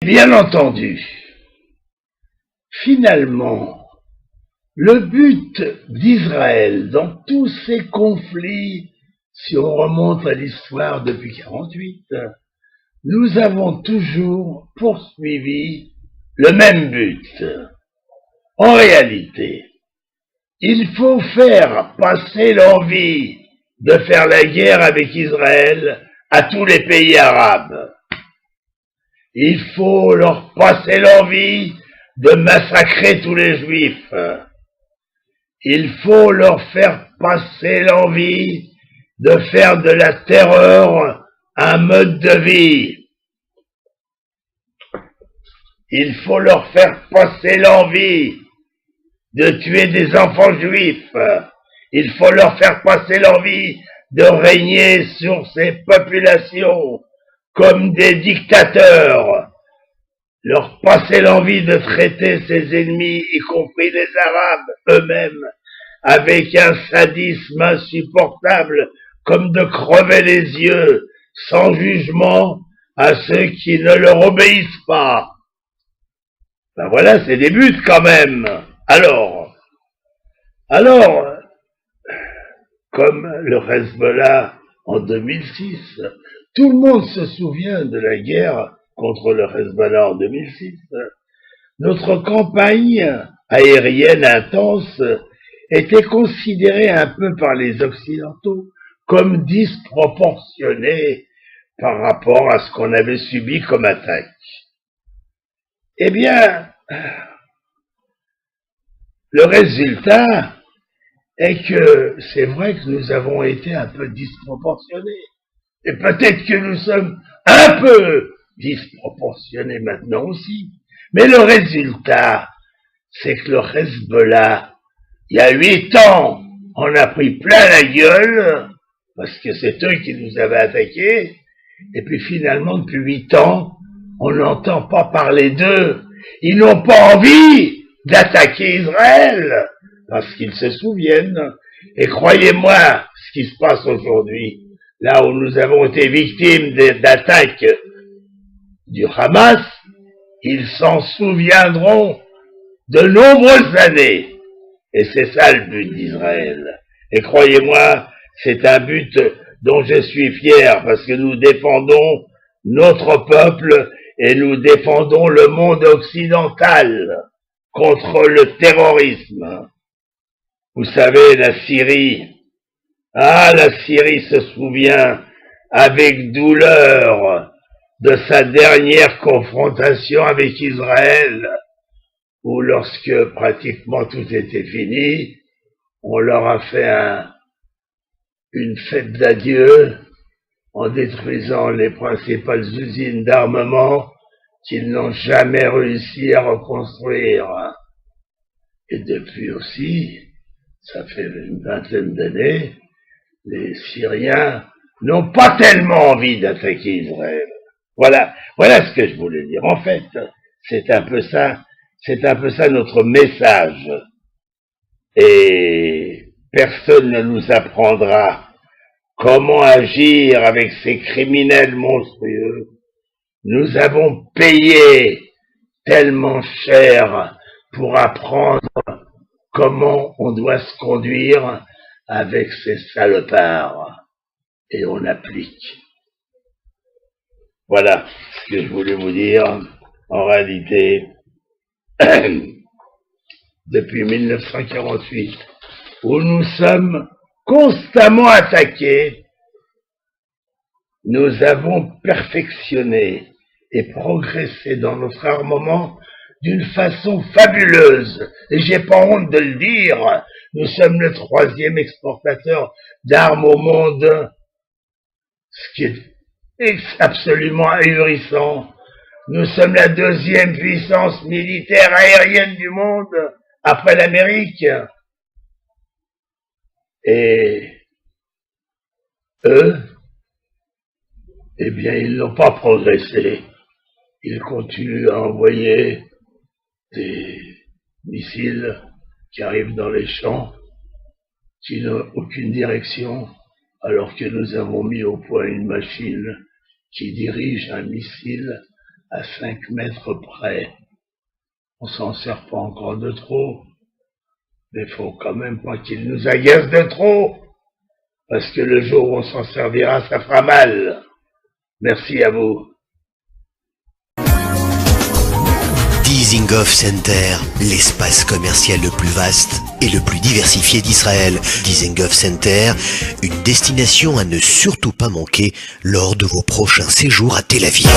Bien entendu, finalement, le but d'Israël dans tous ces conflits, si on remonte à l'histoire depuis 48, nous avons toujours poursuivi le même but. En réalité, il faut faire passer l'envie de faire la guerre avec Israël à tous les pays arabes. Il faut leur passer l'envie de massacrer tous les juifs. Il faut leur faire passer l'envie de faire de la terreur un mode de vie. Il faut leur faire passer l'envie de tuer des enfants juifs. Il faut leur faire passer l'envie de régner sur ces populations comme des dictateurs, leur passer l'envie de traiter ses ennemis, y compris les Arabes eux-mêmes, avec un sadisme insupportable, comme de crever les yeux, sans jugement, à ceux qui ne leur obéissent pas. Ben voilà, c'est des buts quand même. Alors, comme le Hezbollah en 2006, tout le monde se souvient de la guerre contre le Hezbollah en 2006. Notre campagne aérienne intense était considérée un peu par les Occidentaux comme disproportionnée par rapport à ce qu'on avait subi comme attaque. Eh bien, le résultat est que c'est vrai que nous avons été un peu disproportionnés. Et peut-être que nous sommes un peu disproportionnés maintenant aussi. Mais le résultat, c'est que le Hezbollah, il y a 8 ans, on a pris plein la gueule, parce que c'est eux qui nous avaient attaqués, et puis finalement, depuis 8 ans, on n'entend pas parler d'eux. Ils n'ont pas envie d'attaquer Israël, parce qu'ils se souviennent. Et croyez-moi, ce qui se passe aujourd'hui, là où nous avons été victimes d'attaques du Hamas, ils s'en souviendront de nombreuses années. Et c'est ça le but d'Israël. Et croyez-moi, c'est un but dont je suis fier, parce que nous défendons notre peuple et nous défendons le monde occidental contre le terrorisme. Vous savez, la Syrie, la Syrie se souvient avec douleur de sa dernière confrontation avec Israël, où lorsque pratiquement tout était fini, on leur a fait une fête d'adieu en détruisant les principales usines d'armement qu'ils n'ont jamais réussi à reconstruire. Et depuis aussi, ça fait une vingtaine d'années, les Syriens n'ont pas tellement envie d'attaquer Israël. Voilà ce que je voulais dire. En fait, c'est un peu ça notre message. Et personne ne nous apprendra comment agir avec ces criminels monstrueux. Nous avons payé tellement cher pour apprendre comment on doit se conduire avec ces salopards. Et on applique. Voilà ce que je voulais vous dire. En réalité, depuis 1948, où nous sommes constamment attaqués, nous avons perfectionné et progressé dans notre armement d'une façon fabuleuse. Et j'ai pas honte de le dire, nous sommes le 3e exportateur d'armes au monde, ce qui est absolument ahurissant. Nous sommes la 2e puissance militaire aérienne du monde, après l'Amérique. Et eux, eh bien, ils n'ont pas progressé. Ils continuent à envoyer des missiles qui arrivent dans les champs, qui n'ont aucune direction, alors que nous avons mis au point une machine qui dirige un missile à 5 mètres près. On s'en sert pas encore de trop, mais faut quand même pas qu'il nous agace de trop, parce que le jour où on s'en servira, ça fera mal. Merci à vous. Dizengoff Center, l'espace commercial le plus vaste et le plus diversifié d'Israël. Dizengoff Center, une destination à ne surtout pas manquer lors de vos prochains séjours à Tel Aviv.